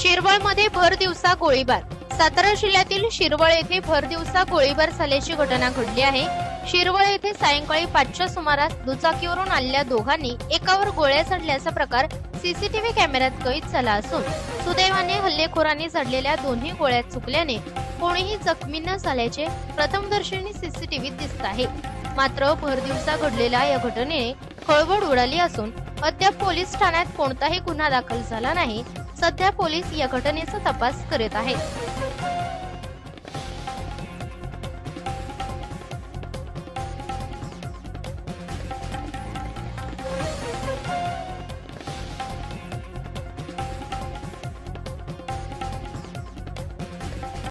शिरवळमध्ये भर दिवसा गोळीबार। सातारा जिल्ह्यातील शिरवळ येथे भर दिवसा गोळीबार झाल्याची घटना घडली आहे। शिरवळ येथे सायंकाळी 5च्या सुमारास दुचाकीवरून आलेल्या दोघांनी एकावर गोळ्या चढल्याचा प्रकार सीसीटीव्ही कॅमेऱ्यात कैद झाला असून सुदैवाने हल्लेखोरांनी चढलेल्या दोन्ही गोळ्या चुकल्याने कोणीही जखमी न झाल्याचे प्रथमदर्शनी सीसीटीव्हीत दिसत आहे। मात्र भर दिवसा घडलेल्या या घटनेने खळबळ उडाली असून अद्याप पोलीस ठाण्यात कोणताही गुन्हा दाखल झाला नाही। सध्या पोलीस या घटनेचा तपास करत आहेत।